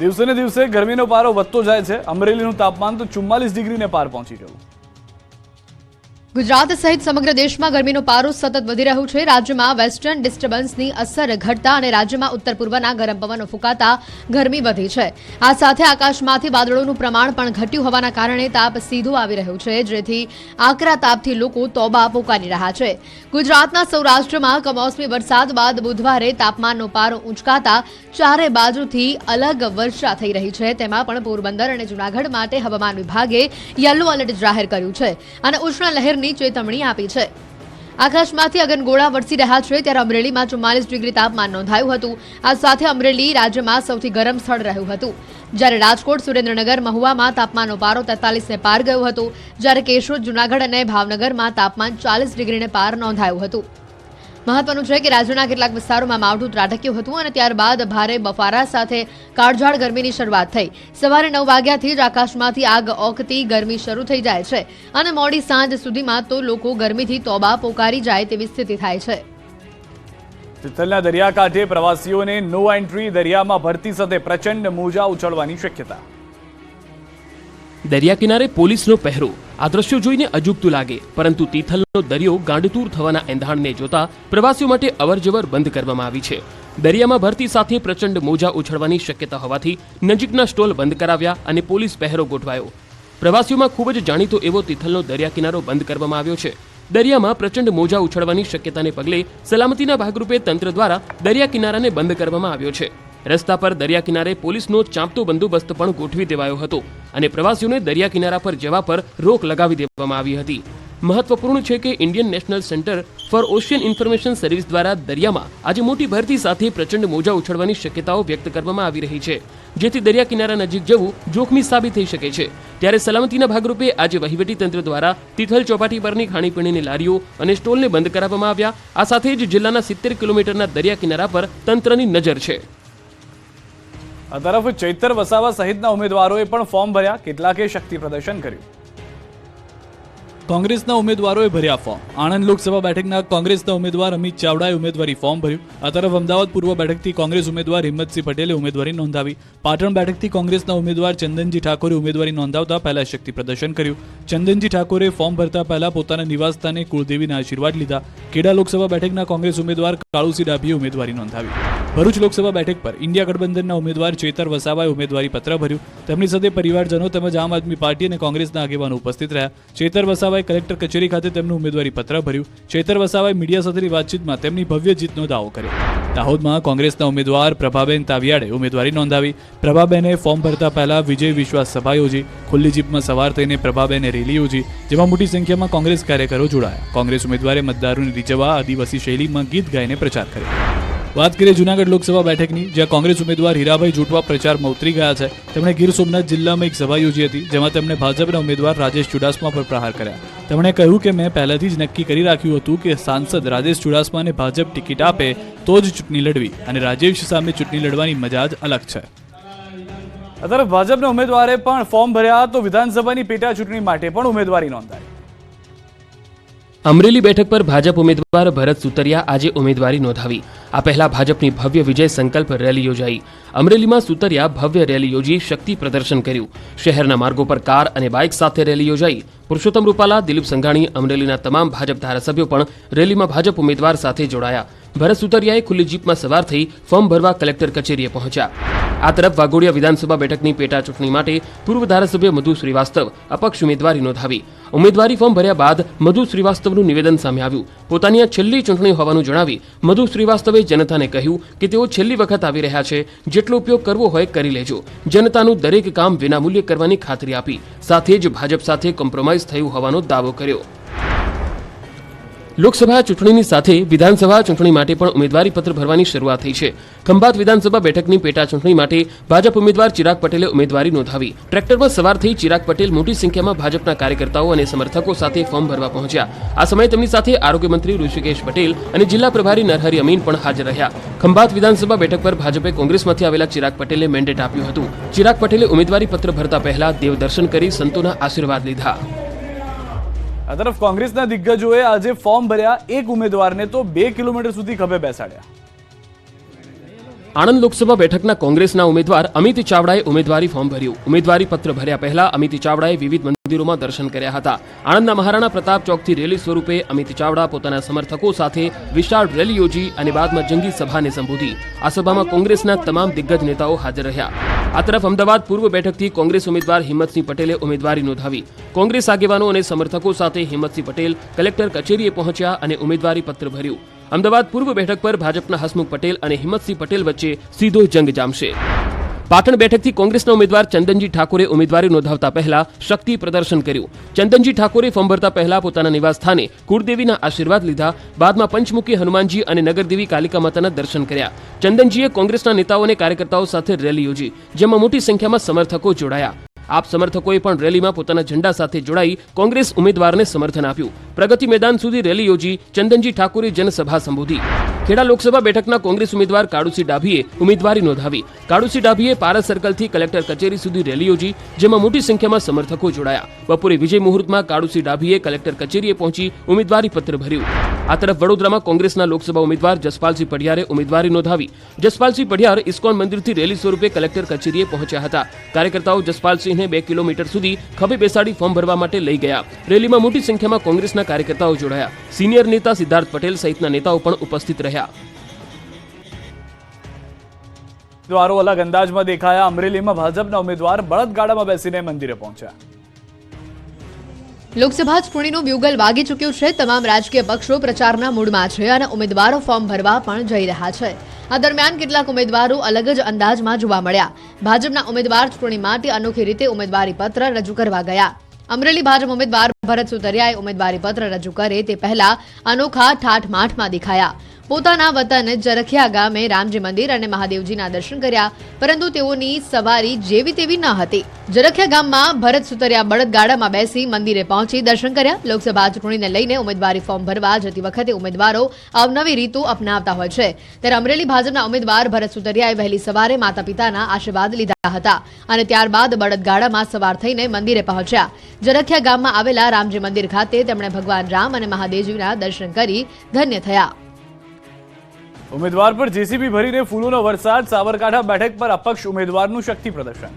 દિવસે ને દિવસે ગરમીનો પારો વધતો જાય છે। અમરેલીનું તાપમાન તો 44 ડિગ્રીને પાર પહોંચી ગયું। ગુજરાત સહિત સમગ્ર દેશમાં ગરમીનો પારો સતત વધી રહ્યો છે। રાજ્યમાં વેસ્ટર્ન ડિસ્ટર્બન્સની અસર ઘટતા અને રાજ્યમાં ઉત્તર પૂર્વના ગરમ પવનો ફૂંકાતા ગરમી વધી છે। આ સાથે આકાશમાંથી વાદળોનું પ્રમાણ પણ ઘટ્યું હોવાના કારણે તાપ સીધો આવી રહ્યો છે, જેથી આકરા તાપથી લોકો તોબા પોકારી રહ્યા છે। ગુજરાતના સૌરાષ્ટ્રમાં કમોસમી વરસાદ બાદ બુધવારે તાપમાનનો પારો ઊંચકાતા ચારે બાજુથી અલગ વર્ષા થઈ રહી છે। તેમાં પણ પોરબંદર અને જૂનાગઢ માટે હવામાન વિભાગે યલો એલર્ટ જાહેર કર્યું છે અને ઉષ્ણ લહેરની ચેતવણી આપી છે। આકાશમાંથી અગનગોળા વરસી રહ્યા છે, ત્યારે અમરેલીમાં 44 ડિગ્રી તાપમાન નોંધાયું હતું। આ સાથે અમરેલી રાજ્યમાં સૌથી ગરમ સ્થળ રહ્યું હતું, જ્યારે રાજકોટ, સુરેન્દ્રનગર, મહુવામાં તાપમાનનો પારો 43ને પાર ગયો હતો, જ્યારે કેશોદ, જૂનાગઢ અને ભાવનગરમાં તાપમાન 40 ડિગ્રીને પાર નોંધાયું હતું। મહત્વનું છે કે રાજ્યના કેટલાક વિસ્તારોમાં માવઠું ત્રાટક્યું હતું અને ત્યારબાદ ભારે બફારા સાથે કાળઝાળ ગરમીની શરૂઆત થઈ। સવારે 9 વાગ્યાથી જ આકાશમાંથી આગ ઓકતી ગરમી શરૂ થઈ જાય છે અને મોડી સાંજ સુધીમાં તો લોકો ગરમીથી તોબા પોકારી જાય તેવી સ્થિતિ થાય છે। તિથલના દરિયાકાંઠે પ્રવાસીઓને નો એન્ટ્રી, દરિયામાં ભરતી સાથે પ્રચંડ મોજા ઉછળવાની શક્યતા। દરિયા કિનારે પોલીસનો પહેરો આ દ્રશ્યો જોઈને અજુગતું લાગે, પરંતુ તિથલનો દરિયો ગાંડતૂર થવાના એંધાણને જોતા પ્રવાસીઓ માટે અવરજવર બંધ કરવામાં આવી છે। દરિયામાં ભરતી સાથે પ્રચંડ મોજા ઉછળવાની શક્યતા હોવાથી નજીકના સ્ટોલ બંધ કરાવ્યા અને પોલીસ પહેરો ગોઠવાયો। પ્રવાસીઓમાં ખૂબ જ જાણીતો એવો તિથલનો દરિયા કિનારો બંધ કરવામાં આવ્યો છે। દરિયામાં પ્રચંડ મોજા ઉછળવાની શક્યતાને પગલે સલામતીના ભાગરૂપે તંત્ર દ્વારા દરિયા કિનારાને બંધ કરવામાં આવ્યો છે। રસ્તા પર દરિયા કિનારે પોલીસનો ચાંપતો બંદોબસ્ત પણ ગોઠવી દેવાયો હતો અને પ્રવાસીઓને દરિયા કિનારા પર જવા પર રોક લગાવી દેવામાં આવી હતી। મહત્વપૂર્ણ છે કે Indian national centre for ocean information service દ્વારા દરિયામાં આજે મોટી ભરતી સાથે પ્રચંડ મોજા ઉછળવાની શક્યતાઓ વ્યક્ત કરવામાં આવી રહી છે, જેથી દરિયા કિનારા નજીક જવું જોખમી સાબિત થઈ શકે છે। ત્યારે સલામતીના ભાગરૂપે આજે વહીવટીતંત્ર દ્વારા તિથલ ચોપાટી પરની ખાણીપીણીની લારીઓ અને સ્ટોલને બંધ કરાવવામાં આવ્યા। આ સાથે જ જિલ્લાના 70 કિલોમીટરના દરિયા કિનારા પર તંત્રની નજર છે। આ તરફ ચૈતર વસાવા સહિતના ઉમેદવારોએ પણ ફોર્મ ભર્યા। કેટલાકે શક્તિ પ્રદર્શન કર્યું। કોંગ્રેસના ઉમેદવારોએ ભર્યા ફોર્મ। આણંદ લોકસભા બેઠકના કોંગ્રેસના ઉમેદવાર અમિત ચાવડાએ ઉમેદવારી ફોર્મ ભર્યું। આ તરફ અમદાવાદ પૂર્વ બેઠકથી કોંગ્રેસ ઉમેદવાર હિંમતસિંહ પટેલે ઉમેદવારી નોંધાવી। પાટણ બેઠકથી કોંગ્રેસના ઉમેદવાર ચંદનજી ઠાકોરે ઉમેદવારી નોંધાવતા પહેલા શક્તિ પ્રદર્શન કર્યું। ચંદનજી ઠાકોરે ફોર્મ ભરતા પહેલા પોતાના નિવાસસ્થાને કુળદેવીના આશીર્વાદ લીધા। ખેડા લોકસભા બેઠકના કોંગ્રેસ ઉમેદવાર કાળુસિંહ ડાભીએ ઉમેદવારી નોંધાવી। ભરૂચ લોકસભા બેઠક પર ઇન્ડિયા ગઠબંધનના ઉમેદવાર ચેતર વસાવાએ ઉમેદવારી પત્ર ભર્યું। તેમની સાથે પરિવારજનો તેમજ આમ આદમી પાર્ટી અને કોંગ્રેસના આગેવાનો ઉપસ્થિત રહ્યા। ચેતર વસાવાએ કલેક્ટર કચેરી ખાતે તેમનું ઉમેદવારી પત્ર ભર્યું। ચેતર વસાવાએ મીડિયા સાથેની વાતચીતમાં તેમની ભવ્ય જીતનો દાવો કર્યો। દાહોદમાં કોંગ્રેસના ઉમેદવાર પ્રભાબેન તાવિયાડે ઉમેદવારી નોંધાવી। પ્રભાબેને ફોર્મ ભરતા પહેલા વિજય વિશ્વાસ સભા યોજી। ખુલ્લી જીપમાં સવાર થઈને પ્રભાબેને રેલી યોજી, જેમાં મોટી સંખ્યામાં કોંગ્રેસ કાર્યકરો જોડાયા। કોંગ્રેસ ઉમેદવારે મતદારોને રીઝવવા આદિવાસી શૈલીમાં ગીત ગાઈને પ્રચાર કર્યો। વાત કરીએ જૂનાગઢ લોકસભા બેઠકની, જ્યાં કોંગ્રેસ ઉમેદવાર હીરાભાઈ જોટવા પ્રચારમાં ઉતરી ગયા છે। તેમણે ગીર સોમનાથ જિલ્લામાં એક સભા યોજી હતી, જેમાં તેમણે ભાજપના ઉમેદવાર રાજેશ ચુડાસમા પર પ્રહાર કર્યા। તેમણે કહ્યું કે મેં પહેલાથી જ નક્કી કરી રાખ્યું હતું કે સાંસદ રાજેશ ચુડાસમાને ભાજપ ટિકિટ આપે તો જ ચૂંટણી લડવી, અને રાજેશ સામે ચૂંટણી લડવાની મજા જ અલગ છે। આ તરફ ભાજપના ઉમેદવારે પણ ફોર્મ ભર્યા તો વિધાનસભાની પેટા ચૂંટણી માટે પણ ઉમેદવારી નોંધાવી। અમરેલી બેઠક પર ભાજપ ઉમેદવાર ભરત સુતરિયા આજે ઉમેદવારી નોંધાવી। આ પહેલા ભાજપની ભવ્ય વિજય સંકલ્પ રેલી યોજાઈ। અમરેલીમાં સુતરિયા ભવ્ય રેલી યોજી શક્તિ પ્રદર્શન કર્યું। શહેરના માર્ગો પર કાર અને બાઇક સાથે રેલી યોજાઈ। પુરુષોત્તમ રૂપાલા, દિલીપ સંઘાણી, અમરેલીના તમામ ભાજપ ધારાસભ્યો પણ રેલીમાં ભાજપ ઉમેદવાર સાથે જોડાયા। ભરત સુતરિયાએ ખુલ્લી જીપમાં સવાર થઈ ફોર્મ ભરવા કલેક્ટર કચેરીએ પહોંચ્યા। આ તરફ વાઘોડિયા વિધાનસભા બેઠકની પેટા ચૂંટણી માટે પૂર્વ ધારાસભ્ય મધુ શ્રીવાસ્તવ અપક્ષ ઉમેદવારી નોંધાવી। ઉમેદવારી ફોર્મ ભર્યા બાદ મધુ શ્રીવાસ્તવનું નિવેદન સામે આવ્યું। પોતાની આ છેલ્લી ચૂંટણી હોવાનું જણાવી મધુ શ્રીવાસ્તવે જનતાને કહ્યું કે તેઓ છેલ્લી વખત આવી રહ્યા છે, જેટલો ઉપયોગ કરવો હોય કરી લેજો। જનતાનું દરેક કામ વિનામૂલ્યે કરવાની ખાતરી આપી। સાથે જ ભાજપ સાથે કોમ્પ્રોમાઇઝ થયું હોવાનો દાવો કર્યો। લોકસભા ચૂંટણીની સાથે વિધાનસભા ચૂંટણી માટે પણ ઉમેદવારી પત્ર ભરવાની શરૂઆત થઈ છે। ખંભાત વિધાનસભા બેઠકની પેટા ચૂંટણી માટે ભાજપ ઉમેદવાર ચિરાગ પટેલે ઉમેદવારી નોંધાવી। ટ્રેક્ટરમાં સવાર થઈ ચિરાગ પટેલ મોટી સંખ્યામાં ભાજપના કાર્યકર્તાઓ અને સમર્થકો સાથે ફોર્મ ભરવા પહોંચ્યા। આ સમયે તેમની સાથે આરોગ્ય મંત્રી ઋષિકેશ પટેલ અને જિલ્લા પ્રભારી નરહરી અમીન પણ હાજર રહ્યા। ખંભાત વિધાનસભા બેઠક પર ભાજપે કોંગ્રેસમાંથી આવેલા ચિરાગ પટેલને મેન્ડેટ આપ્યું હતું। ચિરાગ પટેલે ઉમેદવારી પત્ર ભરતા પહેલા દેવ દર્શન કરી સંતોના આશીર્વાદ લીધા। આ તરફ કોંગ્રેસના દિગ્ગજોએ આજે ફોર્મ ભર્યા। એક ઉમેદવારને તો 2 કિલોમીટર સુધી ખભે બેસાડ્યા। આણંદ લોકસભા બેઠકના કોંગ્રેસના ઉમેદવાર અમિત ચાવડાએ ઉમેદવારી ફોર્મ ભર્યું. ઉમેદવારી પત્ર ભર્યા પહેલા અમિત ચાવડાએ વિવિધ મંદિરોમાં દર્શન કર્યા હતા. આણંદના મહારાણા પ્રતાપ ચોકથી રેલી સ્વરૂપે અમિત ચાવડા પોતાના સમર્થકો સાથે વિશાળ રેલી યોજી અને બાદમાં જંગી સભાને સંબોધી. આ સભામાં કોંગ્રેસના તમામ દિગ્ગજ નેતાઓ હાજર રહ્યા. આ તરફ અમદાવાદ પૂર્વ બેઠકથી કોંગ્રેસ ઉમેદવાર હિંમતસિંહ પટેલે ઉમેદવારી નોંધાવી. કોંગ્રેસ આગેવાનો અને સમર્થકો સાથે હિંમતસિંહ પટેલ કલેક્ટર કચેરીએ પહોંચ્યા અને ઉમેદવારી પત્ર ભર્યું. અમદાવાદ પૂર્વ બેઠક પર ભાજપના હસમુખ પટેલ અને હિંમતસિંહ પટેલ વચ્ચે સીધો જંગ જામશે. પાટણ બેઠકથી કોંગ્રેસના ઉમેદવાર ચંદનજી ઠાકોરે ઉમેદવારી નોંધાવતા પહેલા શક્તિ પ્રદર્શન કર્યું. ચંદનજી ઠાકોરે ફોર્મ ભરતા પહેલા પોતાના નિવાસ સ્થાને કુળદેવીના આશીર્વાદ લીધા. બાદમાં પંચમુખી હનુમાનજી અને નગરદેવી કાલિકા માતાના દર્શન કર્યા. ચંદનજીએ કોંગ્રેસના નેતાઓ અને કાર્યકર્તાઓ સાથે રેલી યોજી, જેમાં મોટી સંખ્યામાં સમર્થકો જોડાયા. આપ સમર્થકોએ પણ રેલીમાં પોતાના ઝંડા સાથે જોડાઈ કોંગ્રેસ ઉમેદવારને સમર્થન આપ્યું. પ્રગતિ મેદાન સુધી રેલી યોજી ચંદનજી ઠાકોરે જનસભા સંબોધી. ખેડા લોકસભા બેઠકના કોંગ્રેસ ઉમેદવાર કાળુસિંહ ડાભીએ ઉમેદવારી નોંધાવી. કાળુસિંહ ડાભીએ પારસ સર્કલથી કલેક્ટર કચેરી સુધી રેલી યોજી, જેમાં મોટી સંખ્યામાં સમર્થકો જોડાયા. બપોરે વિજય મુહૂર્તમાં કાળુસિંહ ડાભીએ કલેક્ટર કચેરીએ પહોંચી ઉમેદવારી પત્ર ભર્યું. આ તરફ વડોદરામાં કોંગ્રેસના લોકસભા ઉમેદવાર જસપાલસિંહ પઢિયારે ઉમેદવારી નોંધાવી. જસપાલસિંહ પઢિયાર ઇસ્કોન મંદિરથી રેલી સ્વરૂપે કલેક્ટર કચેરીએ પહોંચ્યા હતા. કાર્યકર્તાઓ જસપાલસિંહને 2 કિલોમીટર સુધી ખભે બેસાડી ફોર્મ ભરવા માટે લઈ ગયા. રેલીમાં મોટી સંખ્યામાં કોંગ્રેસના કાર્યકર્તાઓ જોડાયા. સિનિયર નેતા સિદ્ધાર્થ પટેલ સહિતના નેતાઓ પણ ઉપસ્થિત રહ્યા. ઉમેદવારો અલગ અંદાજમાં દેખાયા. અમરેલીમાં ભાજપના ઉમેદવાર બળદગાડામાં બેસીને મંદિરે પહોંચ્યા. લોકસભા ચૂંટણીનું બ્યુગલ વાગી ચૂક્યું છે. તમામ રાજકીય પક્ષો પ્રચારના મૂડમાં છે અને ઉમેદવારો ફોર્મ ભરવા પણ જઈ રહ્યા છે. આ દરમિયાન કેટલાક ઉમેદવારો અલગ જ અંદાજમાં જોવા મળ્યા. ભાજપના ઉમેદવાર ચૂંટણી માટે અનોખી રીતે ઉમેદવારી પત્ર રજૂ કરવા ગયા. અમરેલી ભાજપ ઉમેદવાર ભરત સુતરિયાએ ઉમેદવારી પત્ર રજૂ કરે તે પહેલા અનોખા ઠાઠમાઠમાં દેખાયા. પોતાના વતન જરખિયા ગામે રામજી મંદિર અને મહાદેવજીના દર્શન કર્યા, પરંતુ તેઓની સવારી જેવી તેવી ન હતી. જરખિયા ગામમાં ભરત સુતરિયા બળદગાડામાં બેસી મંદિરે પહોંચી દર્શન કર્યા. લોકસભા ચૂંટણીને લઈને ઉમેદવારી ફોર્મ ભરવા જતી વખતે ઉમેદવારો અવનવી રીતો અપનાવતા હોય છે. ત્યારે અમરેલી ભાજપના ઉમેદવાર ભરત સુતરિયાએ વહેલી સવારે માતા પિતાના આશીર્વાદ લીધા હતા અને ત્યારબાદ બળદગાડામાં સવાર થઈને મંદિરે પહોંચ્યા. જરખિયા ગામમાં આવેલા રામજી મંદિર ખાતે તેમણે ભગવાન રામ અને મહાદેવજીના દર્શન કરી ધન્ય થયા. ઉમેદવાર પર જેસીબી ભરીને ફૂલોનો વરસાદ. સાબરકાંઠા બેઠક પર અપક્ષ ઉમેદવારનું શક્તિ પ્રદર્શન.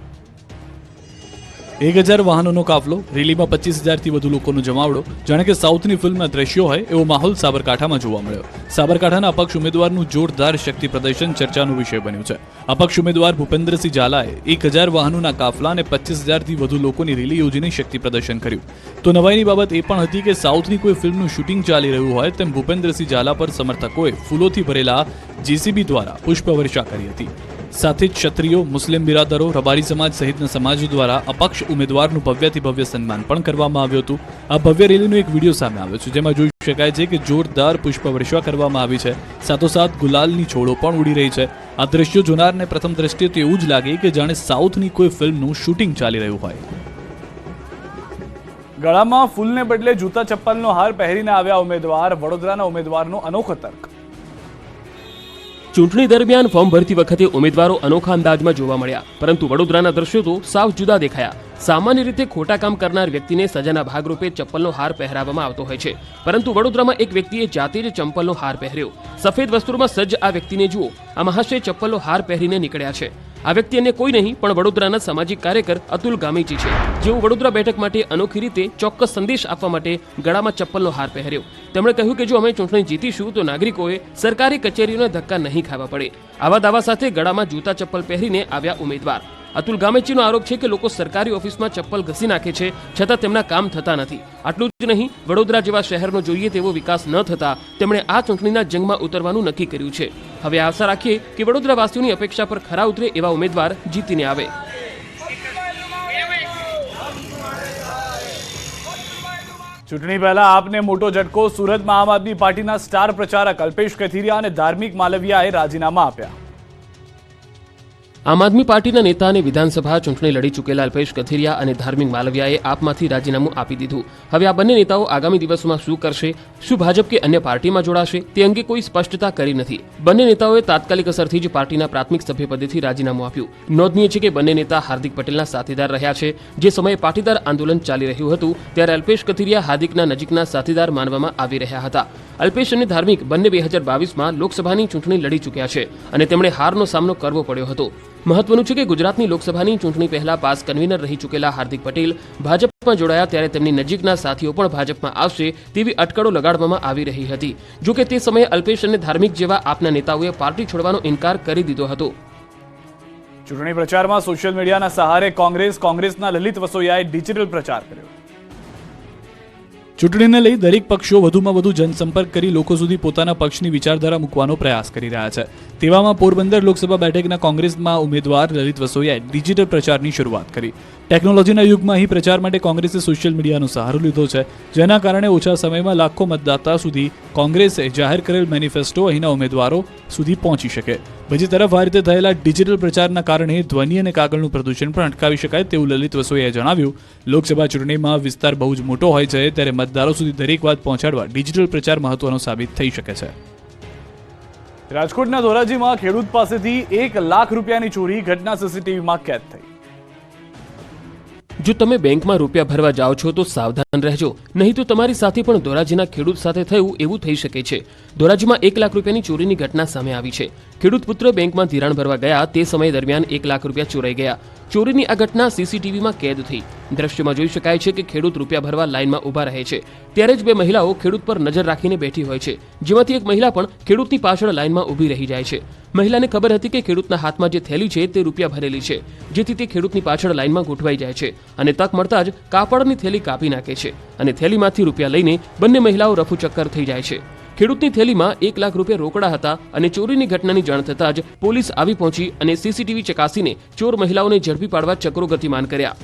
1000 વાહનોનો કાફલો, રેલીમાં 25,000થી વધુ લોકોનો જમાવડો. જાણે કે સાઉથની ફિલ્મના દ્રશ્યો હોય એવો માહોલ સાબરકાંઠામાં જોવા મળ્યો. સાબરકાંઠાના અપક્ષ ઉમેદવારનું જોરદાર શક્તિ પ્રદર્શન ચર્ચાનો વિષય બન્યું છે. અપક્ષ ઉમેદવાર ભૂપેન્દ્રસિંહ ઝાલાએ 1000 વાહનોના કાફલા અને 25,000થી વધુ લોકોની રેલી યોજીને શક્તિ પ્રદર્શન કર્યું. તો નવાઈની બાબત એ પણ હતી કે સાઉથની કોઈ ફિલ્મનું શૂટિંગ ચાલી રહ્યું હોય તેમ ભૂપેન્દ્રસિંહ ઝાલા પર સમર્થકોએ ફૂલોથી ભરેલા જેસીબી દ્વારા પુષ્પવર્ષા કરી હતી. સાથે જ ક્ષત્રિયો, મુસ્લિમ બિરાદરો, રબારી સમાજ સહિતના સમાજો દ્વારા અપક્ષ ઉમેદવારનું ભવ્યથી ભવ્ય સન્માન પણ કરવામાં આવ્યું હતું. આ ભવ્ય રેલીનો એક વિડીયો સામે આવ્યો છે, જેમાં જોઈ શકાય છે કે જોરદાર પુષ્પવર્ષા કરવામાં આવી છે. સાથોસાથ ગુલાલની છોડો પણ ઉડી રહી છે. આ દ્રશ્યો જોનારને પ્રથમ દ્રષ્ટિએ તો એવું જ લાગે કે જાણે સાઉથની કોઈ ફિલ્મનું શૂટિંગ ચાલી રહ્યું હોય. ગળામાં ફૂલને બદલે જૂતા ચપ્પલનો હાર પહેરીને આવ્યા ઉમેદવાર. વડોદરાના ઉમેદવારનો અનોખો તર્ક. ચૂંટણી દરમિયાન ફોર્મ ભરતી વખતે ઉમેદવારો અનોખા અંદાજમાં જોવા મળ્યા, પરંતુ વડોદરાના દ્રશ્યો તો સાવ જુદા દેખાયા. સામાન્ય રીતે ખોટા કામ કરનાર વ્યક્તિને સજાના ભાગરૂપે ચપ્પલનો હાર પહેરાવવામાં આવતો હોય છે, પરંતુ વડોદરામાં એક વ્યક્તિએ જાતે જ ચંપલનો હાર પહેર્યો. સફેદ વસ્ત્રોમાં સજ્જ આ વ્યક્તિને જુઓ. આ મહાશય ચપ્પલનો હાર પહેરીને નીકળ્યા છે. આ વ્યક્તિ અન્ય કોઈ નહીં પણ વડોદરાના સામાજિક કાર્યકર અતુલ ગામેચી છે, જેઓ વડોદરા બેઠક માટે અનોખી રીતે ચોક્કસ સંદેશ આપવા માટે ગળામાં ચપ્પલનો હાર પહેર્યો. તેમણે કહ્યું કે જો અમે ચૂંટણી જીતીશું તો નાગરિકોએ સરકારી કચેરીઓના ધક્કા નહીં ખાવા પડે. આવા દાવા સાથે ગળામાં જૂતા ચપ્પલ પહેરીને આવ્યા ઉમેદવાર. અતુલ ગામેચીનો આરોપ છે કે લોકો સરકારી ઓફિસમાં ચપ્પલ ઘસી નાખે છે, છતાં તેમના કામ થતા નથી. આટલું જ નહીં, વડોદરા જેવા શહેરનો જોઈએ તેવો વિકાસ ન થતા તેમણે આ ચૂંટણીના જંગમાં ઉતરવાનું નક્કી કર્યું છે. હવે આશા રાખીએ કે વડોદરાવાસીઓની અપેક્ષા પર ખરા ઉતરે એવા ઉમેદવાર જીતીને આવે. ચૂંટણી પહેલા આપને મોટો ઝટકો. સુરતમાં આમ આદમી પાર્ટીના સ્ટાર પ્રચારક અલ્પેશ કથિરિયા અને ધાર્મિક માલવિયાએ રાજીનામા આપ્યા. આમ આદમી પાર્ટીના નેતા અને વિધાનસભા ચૂંટણી લડી ચૂકેલા અલ્પેશ કથિરિયા અને ધાર્મિક માલવિયાએ આપમાંથી રાજીનામું આપી દીધું. હવે આ બંને નેતાઓ આગામી દિવસોમાં શું કરશે, શું ભાજપ કે અન્ય પાર્ટીમાં જોડાશે, તે અંગે કોઈ સ્પષ્ટતા કરી નથી. બંને નેતાઓએ તાત્કાલિક અસરથી જ પાર્ટીના પ્રાથમિક સભ્યપદેથી રાજીનામું આપ્યું. નોંધનીય છે કે બંને નેતા હાર્દિક પટેલના સાથીદાર રહ્યા છે. જે સમયે પાટીદાર આંદોલન ચાલી રહ્યું હતું ત્યારે અલ્પેશ કથિરિયા હાર્દિકના નજીકના સાથીદાર માનવામાં આવી રહ્યા હતા. અલ્પેશ અને ધાર્મિક બંને 2022માં લોકસભાની ચૂંટણી લડી ચૂક્યા છે અને તેમણે હારનો સામનો કરવો પડ્યો હતો. મહત્વનું છે કે ગુજરાતની લોકસભાની ચૂંટણી પહેલા પાસ કન્વીનર રહી ચૂકેલા હાર્દિક પટેલ ભાજપમાં જોડાયા ત્યારે તેમની નજીકના સાથીઓ પણ ભાજપમાં આવશે તેવી અટકળો લગાડવામાં આવી રહી હતી. જો કે તે સમયે અલ્પેશ અને ધાર્મિક જેવા આપના નેતાઓએ પાર્ટી છોડવાનો ઇનકાર કરી દીધો હતો. ચૂંટણી પ્રચારમાં સોશિયલ મીડિયાના સહારે કોંગ્રેસના લલિત વસોયાએ ડિજિટલ પ્રચાર કર્યો. ચૂંટણીને લઈ દરેક પક્ષો વધુમાં વધુ જનસંપર્ક કરી લોકો સુધી પોતાના પક્ષની વિચારધારા મૂકવાનો પ્રયાસ કરી રહ્યા છે. તેવામાં પોરબંદર લોકસભા બેઠકના કોંગ્રેસમાં ઉમેદવાર લલિત વસોયાએ ડિજિટલ પ્રચારની શરૂઆત કરી. ટેકનોલોજીના યુગમાં અહીં પ્રચાર માટે કોંગ્રેસે સોશિયલ મીડિયાનો સહારો લીધો છે, જેના કારણે ઓછા સમયમાં લાખો મતદાતા સુધી કોંગ્રેસે જાહેર કરેલ મેનિફેસ્ટો અહીંના ઉમેદવારો સુધી પહોંચી શકે. બીજી તરફ આ રીતે થયેલા ડિજિટલ પ્રચારના કારણે ધ્વનિ અને કાગળનું પ્રદૂષણ પણ અટકાવી શકાય તેવું લલિત વસોયાએ જણાવ્યું. લોકસભા ચૂંટણીમાં વિસ્તાર બહુ જ મોટો હોય છે, ત્યારે મતદારો સુધી દરેક વાત પહોંચાડવા ડિજિટલ પ્રચાર મહત્વનો સાબિત થઈ શકે છે. રાજકોટના ધોરાજીમાં ખેડૂત પાસેથી 1 લાખ રૂપિયાની ચોરી, ઘટના સીસીટીવીમાં કેદ થઈ. જો તમે બેંકમાં રૂપિયા ભરવા જાઓ છો તો સાવધાન રહેજો, નહીં તો તમારી સાથે પણ ધોરાજીના ખેડૂત સાથે થયું એવું થઈ શકે છે. ધોરાજીમાં 1 લાખ રૂપિયાની ચોરીની ઘટના સામે આવી છે. ખેડૂત પુત્ર બેંકમાં ધિરાણ ભરવા ગયા તે સમય દરમિયાન 1 લાખ રૂપિયા ચોરાઈ ગયા. ચોરીની આ ઘટના સીસીટીવીમાં કેદ થઈ. દ્રશ્યમાં જોઈ શકાય છે કે ખેડૂત રૂપિયા ભરવા લાઇનમાં ઊભા રહે છે, ત્યારે જ બે મહિલાઓ ખેડૂત પર નજર રાખીને બેઠી હોય છે, જેમાંથી એક મહિલા પણ ખેડૂતની પાછળ લાઇનમાં ઊભી રહી જાય છે. મહિલાને ખબર હતી કે ખેડૂતના હાથમાં જે થેલી છે તે રૂપિયા ભરેલી છે, જેથી તે ખેડૂતની પાછળ લાઇનમાં ગોઠવાઈ જાય છે અને તક મળતા જ કાપડની થેલી કાપી નાખે છે અને થેલીમાંથી રૂપિયા લઈને બંને મહિલાઓ રફુચક્કર થઈ જાય છે. ખેડૂતની થેલીમાં 1 લાખ રૂપિયા રોકડા હતા અને ચોરીની ઘટનાની જાણ થતાં જ પોલીસ આવી પહોંચી અને સીસીટીવી ચકાસીને ચોર મહિલાઓને ઝડપી પાડવા ચક્રો ગતિમાન કર્યા.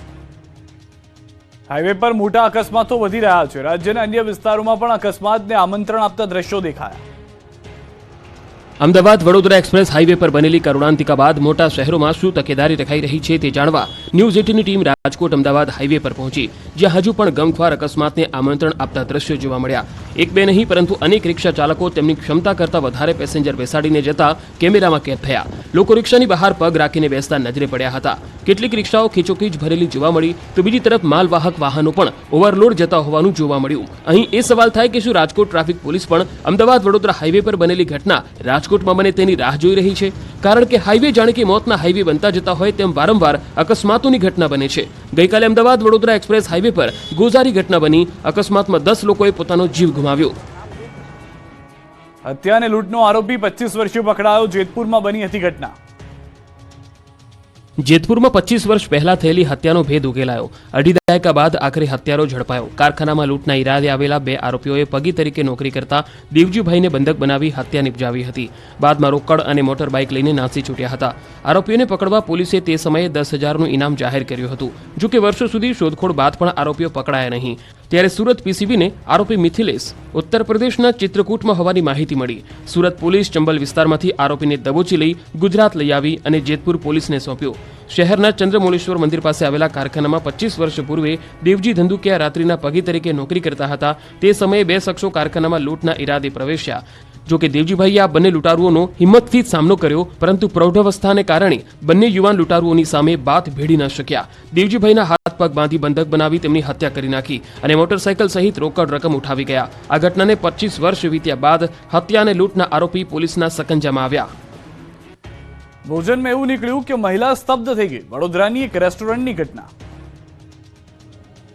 હાઈવે પર મોટા અકસ્માતો વધી રહ્યા છે. રાજ્યના અન્ય વિસ્તારોમાં પણ અકસ્માતને આમંત્રણ આપતા દ્રશ્યો દેખાયા. અમદાવાદ વડોદરા એક્સપ્રેસ હાઈવે પર બનેલી કરુણાંતિકા બાદ મોટા શહેરોમાં શું તકેદારી રખાઈ રહી છે તે જાણવા ન્યૂઝ 18ની ટીમ રાજકોટ અમદાવાદ હાઈવે પર પહોંચી, જ્યાં હજુ પણ ગમખ્વાર અકસ્માતને આમંત્રણ આપતા દ્રશ્યો જોવા મળ્યા. એક બે નહીં પરંતુ અનેક રિક્ષા ચાલકો તેમની ક્ષમતા કરતાં વધારે પેસેન્જર બેસાડીને જતા કેમેરામાં કેદ થયા. લોકો રિક્ષાની બહાર પગ રાખીને બેસતા નજરે પડ્યા હતા. કેટલીક રિક્ષાઓ ખીચોખીચ ભરેલી જોવા મળી તો બીજી તરફ માલવાહક વાહનો પણ ઓવરલોડ જતા હોવાનું જોવા મળ્યું. અહીં એ સવાલ થાય કે શું રાજકોટ ટ્રાફિક પોલીસ પણ અમદાવાદ વડોદરા હાઈવે પર બનેલી ઘટના રાજકોટમાં બને તેની રાહ જોઈ રહી છે? કારણ કે હાઈવે જાણે કે મોતના હાઈવે બનતા જતા હોય તેમ વારંવાર અકસ્માતોની ઘટના બને છે. ગઈકાલે અમદાવાદ વડોદરા એક્સપ્રેસ હાઈવે પર ગોઝારી ઘટના બની. અકસ્માતમાં 10 લોકોએ પોતાનો જીવ ગુમાવ્યો. હત્યા અને લૂંટનો આરોપી 25 વર્ષીય પકડાયો. જેતપુરમાં બની હતી ઘટના. જેતપુરમાં 25 વર્ષ પહેલા થયેલી હત્યાનો ભેદ ઉકેલાયો. અઢી દાયકા બાદ આખરે હત્યારો ઝડપાયો. કારખાનામાં લૂંટના ઈરાદે આવેલા 2 આરોપીઓએ પગી તરીકે નોકરી કરતા દેવજીભાઈને બંધક બનાવી હત્યા નિપજાવી હતી. બાદમાં રોકડ અને મોટર બાઇક લઈને નાસી છૂટ્યા હતા. આરોપીઓને પકડવા પોલીસે તે સમયે 10,000નું ઇનામ જાહેર કર્યું હતું. જો કે વર્ષો સુધી શોધખોળ બાદ પણ આરોપીઓ પકડાયા નહીં. ત્યારે સુરત પીસીબીને આરોપી મિથિલેશ ઉત્તર પ્રદેશના ચિત્રકૂટમાં હોવાની માહિતી મળી. સુરત પોલીસ ચંબલ વિસ્તારમાંથી આરોપીને દબોચી લઈ ગુજરાત લઈ આવી અને જેતપુર પોલીસને સોંપ્યો. શહેરના ચંદ્રમૌલેશ્વર મંદિર પાસે આવેલા કારખાનામાં 25 વર્ષ પૂર્વે દેવજી ધંધુકિયા રાત્રિના પગી તરીકે નોકરી કરતા હતા. તે સમયે 2 શખ્સો કારખાનામાં લૂંટના ઈરાદે પ્રવેશ્યા. જો કે દેવજીભાઈએ આ બંને લૂંટારુઓનો હિંમતથી જ સામનો કર્યો, પરંતુ પ્રૌઢાવસ્થાને કારણે બંને યુવાન લૂંટારુઓની સામે બાથ ભેડી ન શક્યા. દેવજીભાઈના હાથ પગ બાંધી બંધક બનાવી તેમની હત્યા કરી નાખી અને મોટરસાયકલ સહિત રોકડ રકમ ઉઠાવી ગયા. આ ઘટનાને 25 વર્ષ વીત્યા બાદ હત્યા અને લૂંટના આરોપી પોલીસના સકંજામાં આવ્યા. ભોજનમાં એવું નીકળ્યું કે મહિલા સ્તબ્ધ થઈ ગઈ. વડોદરાની એક રેસ્ટોરન્ટની ઘટના.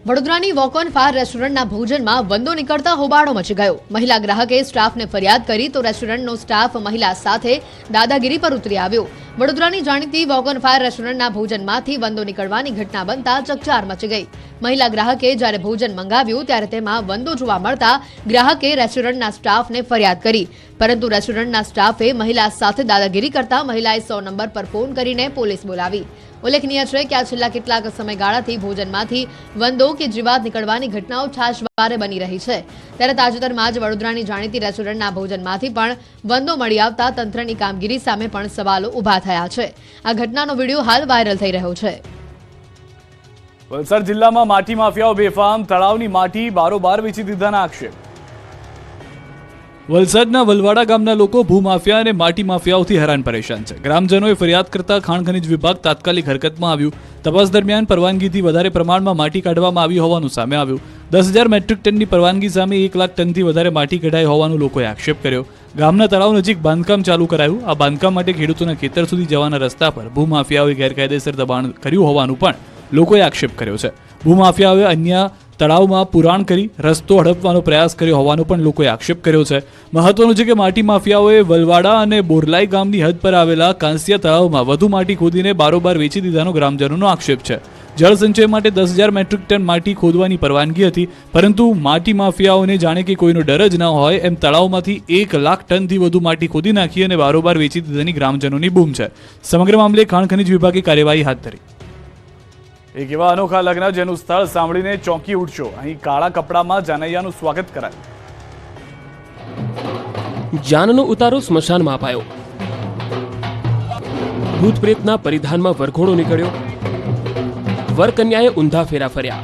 વડોદરાની વોક ઓન ફાયર રેસ્ટોરન્ટના ભોજનમાં વંદો નીકળતા હોબાળો મચી ગયો. મહિલા ગ્રાહકે સ્ટાફને ફરિયાદ કરી તો રેસ્ટોરન્ટનો સ્ટાફ મહિલા સાથે દાદાગીરી પર ઉતરી આવ્યો. વડોદરાની જાણીતી વોક ઓન ફાયર રેસ્ટોરન્ટના ભોજનમાંથી વંદો નીકળવાની ઘટના બનતા ચકચાર મચી ગઈ. મહિલા ગ્રાહકે જ્યારે ભોજન મંગાવ્યું ત્યારે તેમાં વંદો જોવા મળતા ગ્રાહકે રેસ્ટોરન્ટના સ્ટાફને ફરિયાદ કરી, પરંતુ રેસ્ટોરન્ટના સ્ટાફે મહિલા સાથે દાદાગીરી કરતા મહિલાએ 100 નંબર પર ફોન કરીને પોલીસ બોલાવી. ઉલ્લેખનીય છે કે આ છેલ્લા કેટલાક સમયગાળાથી ભોજનમાંથી વંદો કે જીવાત નીકળવાની ઘટનાઓ છાશવારે બની રહી છે. ત્યારે તાજેતરમાં જ વડોદરાની જાણીતી રેસ્ટોરન્ટના ભોજનમાંથી પણ વંદો મળી આવતા તંત્રની કામગીરી સામે પણ સવાલો ઊભા થયા છે. આ ઘટનાનો વિડીયો હાલ વાયરલ થઈ રહ્યો છે. વલસાડ જિલ્લામાં માટી માફિયાઓ બેફામ. તળાવની માટી બારોબાર વેચી દીધાના આક્ષેપ. વલસાડના વલવાડા ગામના લોકો ભૂમાફિયા અને માટી માફિયાઓથી હેરાન પરેશાન છે. ગ્રામજનોએ ફરિયાદ કરતા ખાણ ખનીજ વિભાગ તાત્કાલિક હરકતમાં આવ્યું. તપાસ દરમિયાન પરવાનગીથી વધારે પ્રમાણમાં માટી કાઢવામાં આવી હોવાનું સામે આવ્યું. 10,000 મેટ્રિક ટનની પરવાનગી સામે 1 લાખ ટનથી વધારે માટી કઢાઈ હોવાનો લોકોએ આક્ષેપ કર્યો. ગામના તળાવ નજીક બાંધકામ ચાલુ કરાયું. આ બાંધકામ માટે ખેડૂતોના ખેતર સુધી જવાના રસ્તા પર ભૂમાફિયાઓએ ગેરકાયદેસર દબાણ કર્યું હોવાનું પણ લોકોએ આક્ષેપ કર્યો છે. ભૂમાફિયાઓએ અન્ય તળાવમાં પુરાણ કરી રસ્તો હડપવાનો પ્રયાસ કર્યો હોવાનો પણ લોકોએ આક્ષેપ કર્યો છે. મહત્વનું છે કે માટી માફિયાઓએ વલવાડા અને બોરલાઈ ગામની હદ પર આવેલા કાંસિયા તળાવમાં વધુ માટી ખોદીને બારોબાર વેચી દીધાનો ગ્રામજનોનો આક્ષેપ છે. જળ સંચય માટે 10,000 મેટ્રિક ટન માટી ખોદવાની પરવાનગી હતી, પરંતુ માટી માફિયાઓને જાણે કે કોઈનો ડર જ ન હોય એમ તળાવમાંથી 1 લાખ ટનથી વધુ માટી ખોદી નાખી અને બારોબાર વેચી દીધાની ગ્રામજનોની બૂમ છે. સમગ્ર મામલે ખાણ ખનીજ વિભાગે કાર્યવાહી હાથ ધરી. એક એવા અનોખા લગ્ન જેનું સ્થળ સાંભળીને ચોંકી ઉઠશો. અહીં કાળા કપડામાં જાનૈયાનું સ્વાગત કરાયું. જાનનો ઉતારો સ્મશાનમાં અપાયો. ભૂત પ્રેતના પરિધાનમાં વરઘોડો નીકળ્યો. વર કન્યાએ ઊંધા ફેરા ફર્યા.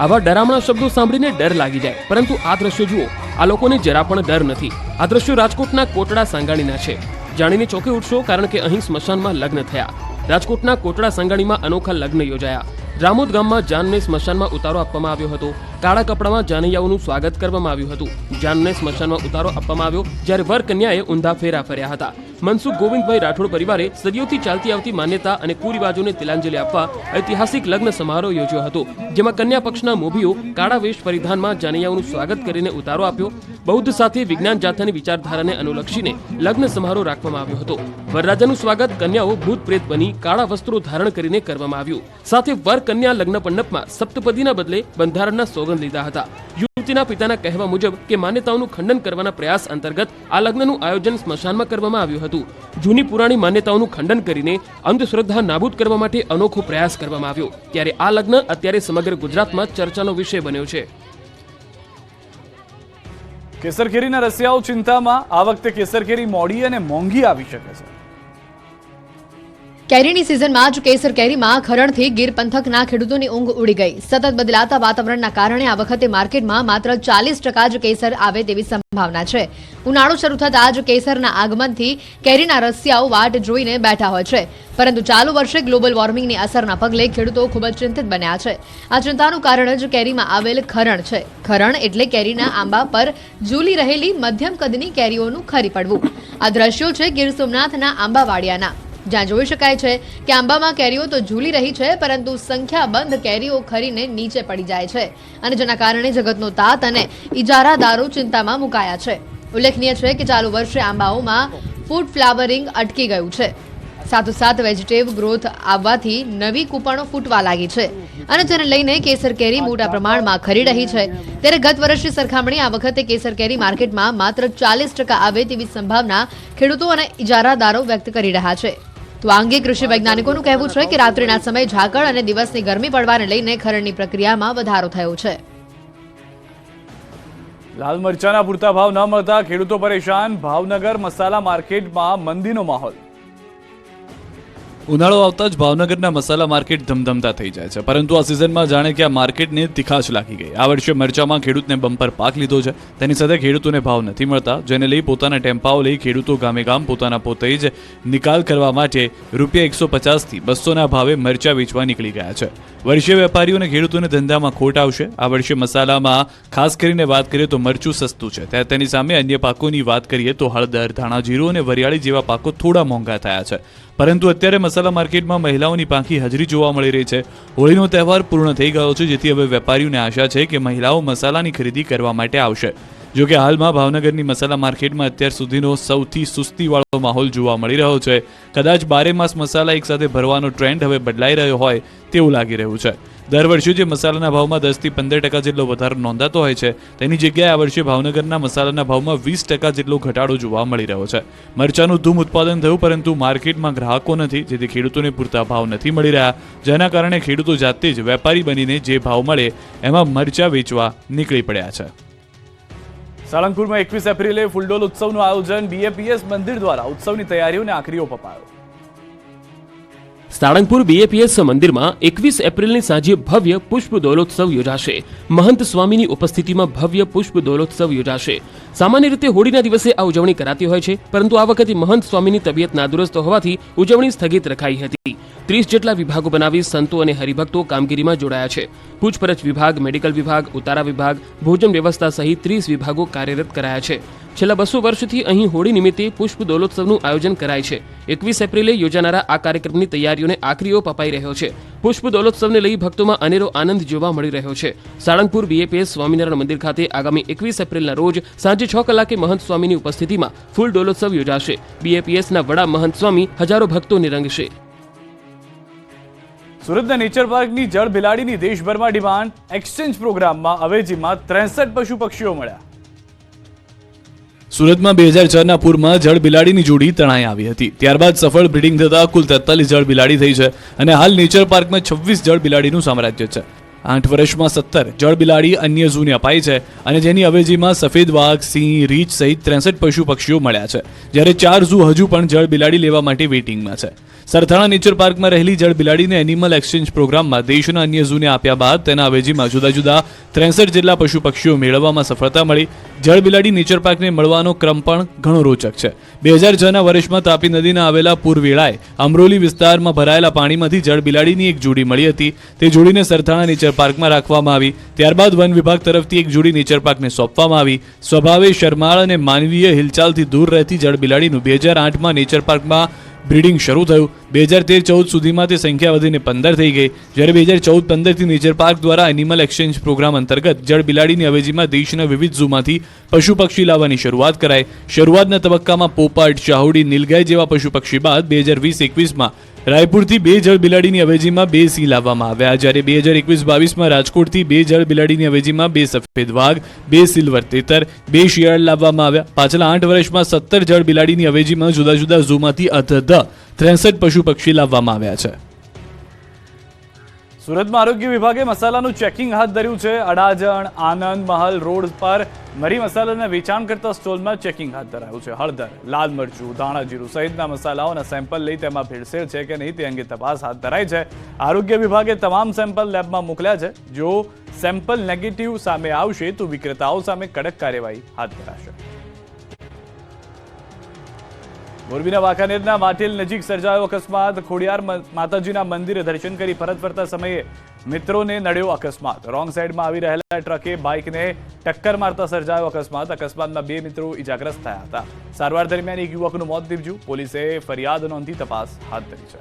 આવા ડરામણા શબ્દો સાંભળીને ડર લાગી જાય, પરંતુ આ દ્રશ્યો જુઓ. આ લોકોને જરા પણ ડર નથી. આ દ્રશ્યો રાજકોટના કોટડા સાંગાણીના છે. જાણીને ચોંકી ઉઠશો, કારણ કે અહીં સ્મશાનમાં લગ્ન થયા. રાજકોટના કોટડા સાંગાણીમાં અનોખા લગ્ન યોજાયા. રામોદ ગામમાં જાનને સ્મશાનમાં ઉતારો આપવામાં આવ્યો હતો. કાળા કપડામાં જાનૈયાઓનું સ્વાગત કરવામાં આવ્યું હતું. જાનને સ્મશાનમાં ઉતારો આપવામાં આવ્યો, જ્યારે વર કન્યાએ ઊંધા ફેરા ફર્યા હતા. મનસુખ ગોવિંદભાઈ રાઠોડ પરિવારે સદીઓથી ચાલતી આવતી માન્યતા અને કુરિવાજોને તિલાંજલિ આપવા ઐતિહાસિક લગ્ન સમારોહ યોજ્યો હતો, જેમાં કન્યા પક્ષના મોભીઓ કાળા વેશ પરિધાનમાં જાનૈયાઓનું સ્વાગત કરીને ઉતારો આપ્યો. બૌદ્ધ સાથે વિજ્ઞાન જાથાની વિચારધારાને અનુલક્ષીને લગ્ન સમારોહ રાખવામાં આવ્યો હતો. વરરાજાનું સ્વાગત કન્યાઓ ભૂત પ્રેત બની કાળા વસ્ત્રો ધારણ કરીને કરવામાં આવ્યું. સાથે વર કન્યા લગ્ન મંડપમાં સપ્તપદીના બદલે બંધારણના સોગંદ લીધા હતા. યુવતીના પિતાના કહેવા મુજબ કે માન્યતાઓનું ખંડન કરવાના પ્રયાસ અંતર્ગત આ લગ્નનું આયોજન સ્મશાનમાં કરવામાં આવ્યું હતું. જૂની પુરાણી માન્યતાઓનું ખંડન કરીને અંધશ્રદ્ધા નાબૂદ કરવા માટે અનોખો પ્રયાસ કરવામાં આવ્યો. ત્યારે આ લગ્ન અત્યારે સમગ્ર ગુજરાતમાં ચર્ચાનો વિષય બન્યો છે. કેસર કેરીના રસિયાઓ ચિંતામાં. આ વખતે કેસર કેરી મોડી અને મોંઘી આવી શકે છે. કેરીની સિઝનમાં જ કેસર કેરીમાં ખરણથી ગીર પંથકના ખેડૂતોની ઊંઘ ઉડી ગઈ. સતત બદલાતા વાતાવરણના કારણે આ વખતે માર્કેટમાં માત્ર 40% જ કેસર આવે તેવી સંભાવના છે. ઉનાળો શરૂ થતાં જ કેસરના આગમનથી કેરીના રસિયાઓ વાટ જોઈને બેઠા હોય છે. પરંતુ ચાલુ વર્ષે ગ્લોબલ વોર્મિંગની અસરના પગલે ખેડૂતો ખૂબ જ ચિંતિત બન્યા છે. આ ચિંતાનું કારણ જ કેરીમાં આવેલ ખરણ છે. ખરણ એટલે કેરીના આંબા પર ઝૂલી રહેલી મધ્યમ કદની કેરીઓનું ખરી પડવું. આ દ્રશ્યો છે ગીર સોમનાથના આંબાવાડિયાના, જ્યાં જોઈ શકાય છે કે આંબામાં કેરીઓ તો ઝૂલી રહી છે, પરંતુ સંખ્યાબંધ કેરીઓ ખરીને નીચે પડી જાય છે, અને જેના કારણે જગતનો તાત અને ઇજારાદારો ચિંતામાં મુકાયા છે. ઉલ્લેખનીય છે કે ચાલુ વર્ષે આંબાઓમાં ફૂડ ફ્લાવરિંગ અટકી ગયું છે. સાથોસાથ વેજીટેટિવ ગ્રોથ આવવાથી નવી કૂપણો ફૂટવા લાગી છે, અને જેને લઈને કેસર કેરી મોટા પ્રમાણમાં ખરી રહી છે. ત્યારે ગત વર્ષની સરખામણી આ વખતે કેસર કેરી માર્કેટમાં માત્ર 40% આવે તેવી સંભાવના ખેડૂતો અને ઇજારાદારો વ્યક્ત કરી રહ્યા છે. તો આ અંગે કૃષિ વૈજ્ઞાનિકોનું કહેવું છે કે રાત્રિના સમયે ઝાકળ અને દિવસની ગરમી પડવાને લઈને ખરણની પ્રક્રિયામાં વધારો થયો છે. લાલ મરચાના પૂરતા ભાવ ન મળતા ખેડૂતો પરેશાન. ભાવનગર મસાલા માર્કેટમાં મંદીનો માહોલ. ઉનાળો આવતા જ ભાવનગરના મસાલા માર્કેટ ધમધમતા થઈ જાય છે, પરંતુ આ સિઝનમાં જાણે કે આ માર્કેટને તીખાશ લાગી ગઈ. આ વર્ષે મરચામાં ખેડૂતને બમ્પર પાક લીધો છે. તેની સાથે ખેડૂતોને ભાવ નથી મળતા, જેને લઈ પોતાના ટેમ્પાઓ લઈ ખેડૂતો ગામે ગામ પોતાના પોતે જ નિકાલ કરવા માટે ₹150થી 200ના ભાવે મરચા વેચવા નીકળી ગયા છે. વર્ષે વેપારીઓ અને ખેડૂતોને ધંધામાં ખોટ આવશે. આ વર્ષે મસાલામાં ખાસ કરીને વાત કરીએ તો મરચું સસ્તું છે, ત્યારે તેની સામે અન્ય પાકોની વાત કરીએ તો હળદર, ધાણા, જીરું અને વરિયાળી જેવા પાકો થોડા મોંઘા થયા છે. પરંતુ અત્યારે મસાલા માર્કેટમાં મહિલાઓની પાંખી હાજરી જોવા મળી રહી છે. હોળીનો તહેવાર પૂર્ણ થઈ ગયો છે, જેથી હવે વેપારીઓને આશા છે કે મહિલાઓ મસાલાની ખરીદી કરવા માટે આવશે. જો કે હાલમાં ભાવનગરની મસાલા માર્કેટમાં અત્યાર સુધીનો સૌથી સુસ્તીવાળો માહોલ જોવા મળી રહ્યો છે. કદાચ 12 માસ મસાલા એકસાથે ભરવાનો ટ્રેન્ડ હવે બદલાઈ રહ્યો હોય તેવું લાગી રહ્યું છે. દર વર્ષે જે મસાલાના ભાવમાં 10થી 15% જેટલો વધારો નોંધાતો હોય છે, તેની જગ્યાએ આ વર્ષે ભાવનગરના મસાલાના ભાવમાં 20% જેટલો ઘટાડો જોવા મળી રહ્યો છે. મરચાનું ધૂમ ઉત્પાદન થયું, પરંતુ માર્કેટમાં ગ્રાહકો નથી, જેથી ખેડૂતોને પૂરતા ભાવ નથી મળી રહ્યા, જેના કારણે ખેડૂતો જાતે જ વેપારી બનીને જે ભાવ મળે એમાં મરચા વેચવા નીકળી પડ્યા છે. સાળંગપુરમાં 21 એપ્રિલે ફૂલડોલ ઉત્સવનું આયોજન. BAPS મંદિર દ્વારા ઉત્સવની તૈયારીઓને આખરી ઓપ અપાયો. સાળંગપુર બીએપીએસ મંદિરમાં 21 એપ્રિલની સાંજે ભવ્ય પુષ્પ દોલોત્સવ યોજાશે. મહંત સ્વામીની ઉપસ્થિતિમાં ભવ્ય પુષ્પ દોલોત્સવ યોજાશે. સામાન્ય રીતે હોળીના દિવસે આ ઉજવણી કરાતી હોય છે, પરંતુ આ વખતે મહંત સ્વામીની તબિયત નાદુરસ્ત હોવાથી ઉજવણી સ્થગિત રખાઈ હતી. 30 જેટલા વિભાગો બનાવી સંતો અને હરિભક્તો કામગીરીમાં જોડાયા છે. પૂછપરછ વિભાગ, મેડિકલ વિભાગ, ઉતારા વિભાગ, ભોજન વ્યવસ્થા સહિત 30 વિભાગો કાર્યરત કરાયા છે. છેલ્લા 200 વર્ષથી અહીં હોળી નિમિત્તે પુષ્પ દોલોત્સવનું આયોજન કરાય છે. 21 એપ્રિલે યોજાનારા આ કાર્યક્રમની તૈયારીઓને આખરી ઓપ અપાઈ રહ્યો છે. પુષ્પ દોલોત્સવને લઈ ભક્તોમાં અનેરો આનંદ જોવા મળી રહ્યો છે. સાળંગપુર બીએપીએસ સ્વામિનારાયણ મંદિર ખાતે આગામી 21 એપ્રિલના રોજ સાંજે 6 કલાકે મહંત સ્વામીની ઉપસ્થિતિમાં ફૂલ દોલોત્સવ યોજાશે. બીએપીએસના વડા મહંત સ્વામી હજારો ભક્તોને રંગશે. સુરતના નેચર પાર્કની જળ બિલાડીની દેશભરમાં ડિમાન્ડ. એક્સચેન્જ પ્રોગ્રામમાં અવેજીમાં 63 પશુ પક્ષીઓ મળ્યા. સુરતમાં 2004ના પૂરમાં જળ બિલાડીની જોડી તણાઈ આવી હતી. ત્યારબાદ સફળ બ્રીડિંગ થતા કુલ 43 જળ બિલાડી થઈ છે અને હાલ નેચર પાર્કમાં 26 જળ બિલાડીનું સામ્રાજ્ય છે. 8 વર્ષમાં 17 જળ બિલાડી અન્ય ઝૂને અપાઈ છે અને જેની અવેજીમાં સફેદ વાઘ, સિંહ, રીંછ સહિત 63 પશુ પક્ષીઓ મળ્યા છે, જ્યારે 4 ઝૂ હજુ પણ જળ બિલાડી લેવા માટે વેઇટિંગમાં છે. સરથાણા નેચર પાર્કમાં રહેલી જળ બિલાડીને એનિમલ એક્સચેન્જ પ્રોગ્રામમાં દેશના અન્ય ઝૂને આપ્યા બાદ તેના અવેજીમાં જુદા જુદા 63 જેટલા પશુ પક્ષીઓ મેળવવામાં સફળતા મળી. જળ બિલાડી નેચર પાર્કને મળવાનો ક્રમ પણ ઘણો રોચક છે. 2006ના વર્ષમાં તાપી નદીના આવેલા પૂર વેળાએ અમરોલી વિસ્તારમાં ભરાયેલા પાણીમાંથી જળ બિલાડીની એક જોડી મળી હતી. તે જોડીને સરથાણા નેચર પાર્કમાં રાખવામાં આવી. ત્યારબાદ વન વિભાગ તરફથી એક જોડી નેચર પાર્કને સોંપવામાં આવી. સ્વભાવે શરમાળ અને માનવીય હિલચાલથી દૂર રહેતી જળ બિલાડીનું 2008માં નેચર પાર્કમાં બ્રીડિંગ શરૂ થયું. 2013-14 સુધીમાં તે સંખ્યા વધીને 15 થઈ ગઈ, જ્યારે 2014-15થી નેચર પાર્ક દ્વારા એનિમલ એક્સચેન્જ પ્રોગ્રામ અંતર્ગત જળ બિલાડીની અવેજીમાં દેશના વિવિધ ઝૂમાંથી પશુ પક્ષી લાવવાની શરૂઆત કરાઈ. શરૂઆતના તબક્કામાં પોપટ, શાહુડી, નીલગાય જેવા પશુ પક્ષી બાદ 2020-21માં રાયપુરથી 2 જળ બિલાડીની અવેજીમાં 2 સિંહ લાવવામાં આવ્યા, જ્યારે 2021-22માં રાજકોટથી 2 જળ બિલાડીની અવેજીમાં 2 સફેદ વાઘ, 2 સિલ્વર તેતર, 2 શિયાળ લાવવામાં આવ્યા. પાછલા 8 વર્ષમાં 17 જળ બિલાડીની અવેજીમાં જુદા જુદા ઝૂમાંથી અધધ 63 પશુ પક્ષી લાવવામાં આવ્યા છે. સુરતમાં આરોગ્ય વિભાગે મસાલાનું ચેકિંગ હાથ ધર્યું છે. અડાજણ, આનંદ મહલ રોડ પર મરી મસાલાના વેચાણ કરતા સ્ટોલમાં ચેકિંગ હાથ ધરાયું છે. હળદર, લાલ મરચું, ધાણા જીરું સહિતના મસાલાઓના સેમ્પલ લઈ તેમાં ભેળસેળ છે કે નહીં તે અંગે તપાસ હાથ ધરાઈ છે. આરોગ્ય વિભાગે તમામ સેમ્પલ લેબમાં મોકલ્યા છે. જો સેમ્પલ નેગેટિવ સામે આવશે તો વિક્રેતાઓ સામે કડક કાર્યવાહી હાથ ધરાશે. મોરબીના વાંકાનેરના માટેલ નજીક સર્જાયો અકસ્માત. ખોડિયાર માતાજીના મંદિરે દર્શન કરી પરત ફરતા સમયે મિત્રોને નડ્યો અકસ્માત. રોંગ સાઈડમાં આવી રહેલા ટ્રકે બાઇકને ટક્કર મારતા સર્જાયો અકસ્માત. અકસ્માતમાં 2 મિત્રો ઇજાગ્રસ્ત થયા હતા. સારવાર દરમિયાન એક યુવકનું મોત નીપજ્યું. પોલીસે ફરિયાદ નોંધી તપાસ હાથ ધરી છે.